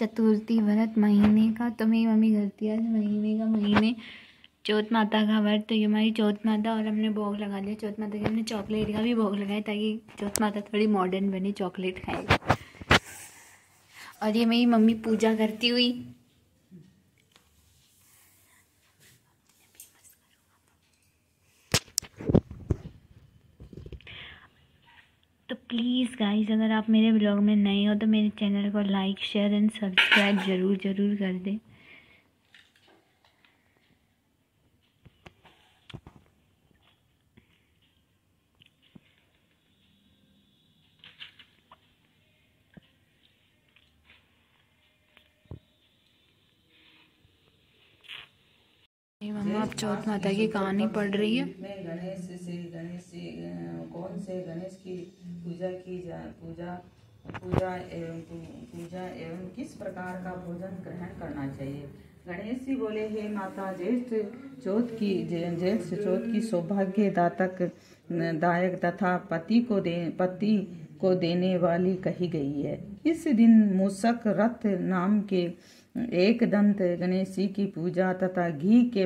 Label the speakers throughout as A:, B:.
A: चतुर्थी व्रत महीने का तो मेरी मम्मी करती है महीने चौथ माता का व्रत। तो ये हमारी चौथ माता और हमने भोग लगा लिया चौथ माता के। हमने चॉकलेट का भी भोग लगाया ताकि चौथ माता थोड़ी मॉडर्न बनी, चॉकलेट खाएगी। और ये मेरी मम्मी पूजा करती हुई तो प्लीज़ गाइस, अगर आप मेरे ब्लॉग में नए हो तो मेरे चैनल को लाइक शेयर एंड सब्सक्राइब ज़रूर कर दें। मम्मा अब चौथ माता की कहानी पढ़ रही है।
B: गणेश कौन से गणेश की पूजा एवं किस प्रकार का भोजन ग्रहण करना चाहिए। गणेश जी बोले, हे माता, ज्येष्ठ चौथ की सौभाग्य दायक तथा पति को देने वाली कही गई है। इस दिन मूषक रथ नाम के एक दंत गणेश जी की पूजा तथा घी के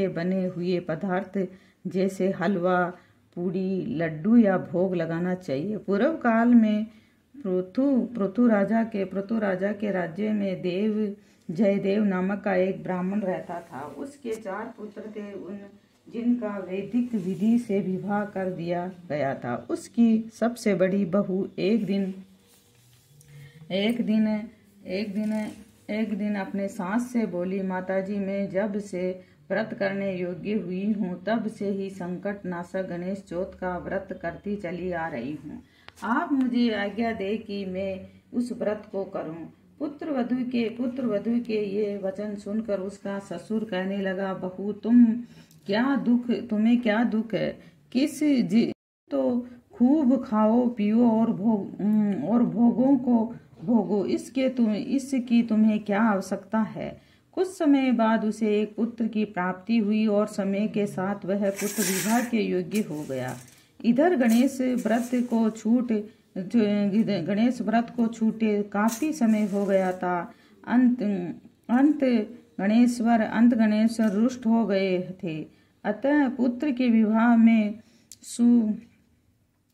B: बने हुए पदार्थ जैसे हलवा, पूड़ी, लड्डू या भोग लगाना चाहिए। पूर्व काल में पृथु राजा के राज्य में जयदेव नामक का एक ब्राह्मण रहता था। उसके 4 पुत्र थे, जिनका वैदिक विधि से विवाह कर दिया गया था। उसकी सबसे बड़ी बहू एक दिन अपने सास से बोली, माताजी, मैं जब से व्रत करने योग्य हुई हूँ तब से ही संकट नाशक गणेश चौथ का व्रत करती चली आ रही हूँ। आप मुझे आज्ञा दे कि मैं उस व्रत को करूँ। पुत्र वधु के ये वचन सुनकर उसका ससुर कहने लगा, बहू, तुम्हें क्या दुख है? तो खूब खाओ पियो और भोगों को भोगो, इसकी तुम्हें क्या आवश्यकता है। कुछ समय बाद उसे एक पुत्र की प्राप्ति हुई और समय के साथ वह पुत्र विवाह के योग्य हो गया। इधर गणेश व्रत को छूटे काफी समय हो गया था। अंत गणेश्वर रुष्ट हो गए थे। अतः पुत्र के विवाह में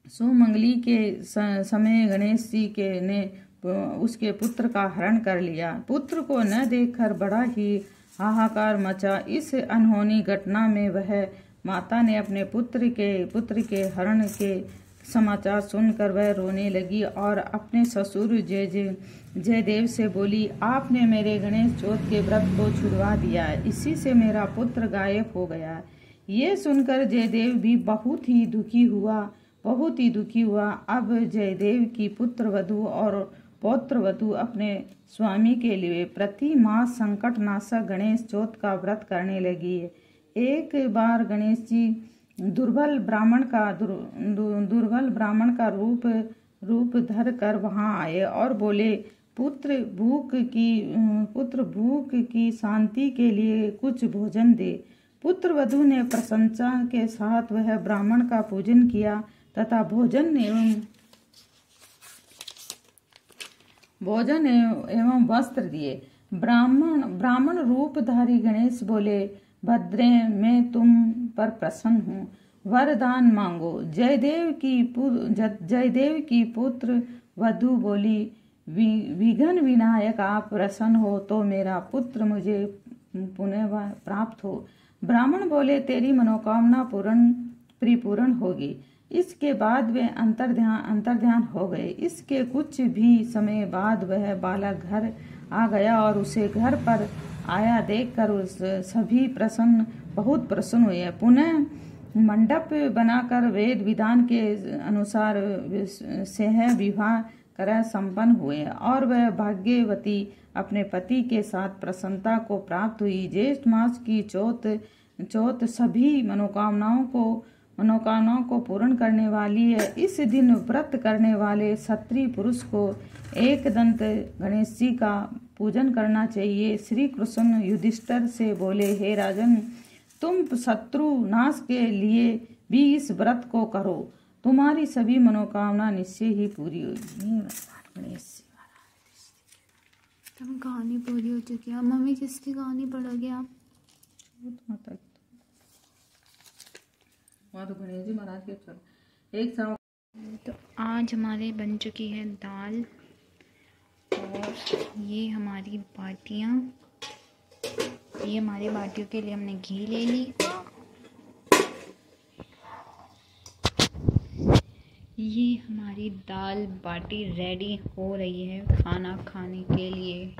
B: सुमंगली के समय गणेश जी ने उसके पुत्र का हरण कर लिया। पुत्र को न देखकर बड़ा ही हाहाकार मचा। इस अनहोनी घटना में वह माता ने अपने पुत्र के हरण के समाचार सुनकर वह रोने लगी और अपने ससुर जयदेव से बोली, आपने मेरे गणेश चौथ के व्रत को छुड़वा दिया, इसी से मेरा पुत्र गायब हो गया। ये सुनकर जयदेव भी बहुत ही दुखी हुआ। अब जयदेव की पुत्र वधु और पौत्र वधु अपने स्वामी के लिए प्रति मास संकट नाशक गणेश चौथ का व्रत करने लगी। एक बार गणेश जी दुर्बल ब्राह्मण का रूप धर कर वहां आए और बोले, पुत्र भूख की शांति के लिए कुछ भोजन दे। पुत्र वधु ने प्रशंसा के साथ वह ब्राह्मण का पूजन किया तथा भोजन एवं वस्त्र दिए। ब्राह्मण रूपधारी गणेश बोले, भद्रे, मैं तुम पर प्रसन्न हूँ, वरदान मांगो। जयदेव की पुत्र वधु बोली, विघ्न विनायक, आप प्रसन्न हो तो मेरा पुत्र मुझे पुनः प्राप्त हो। ब्राह्मण बोले, तेरी मनोकामना परिपूर्ण होगी। इसके बाद वे अंतर्ध्यान हो गए। इसके कुछ भी समय बाद वह बालक घर आ गया और उसे घर पर आया देखकर सभी बहुत प्रसन्न हुए। पुनः मंडप बनाकर वेद विधान के अनुसार सह विवाह कर संपन्न हुए और वह भाग्यवती अपने पति के साथ प्रसन्नता को प्राप्त हुई। ज्येष्ठ मास की चौथ सभी मनोकामनाओं को पूर्ण करने वाली है। इस दिन व्रत करने वाले क्षत्रिय पुरुष को एक दंत गणेश जी का पूजन करना चाहिए। श्री कृष्ण युधिष्ठिर से बोले, हे राजन, तुम शत्रु नाश के लिए भी इस व्रत को करो, तुम्हारी सभी मनोकामना निश्चय ही पूरी होगी।
A: चुकी है। अब मम्मी किसकी कहानी पढ़ोगे आप?
B: माता की वहाँ तो गणेश जी महाराज के चलो एक साथ।
A: तो आज हमारे बन चुकी है दाल और ये हमारी बाटियाँ। ये हमारी बाटियों के लिए हमने घी ले ली। ये हमारी दाल बाटी रेडी हो रही है खाना खाने के लिए।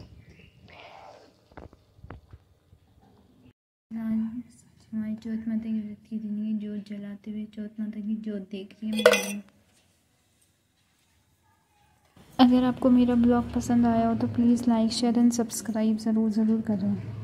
A: हमारी चौथ माता की व्रत की दिन की जोत जलाते हुए चौथ माता की जोत देख रही है। अगर आपको मेरा ब्लॉग पसंद आया हो तो please like share and subscribe ज़रूर करें।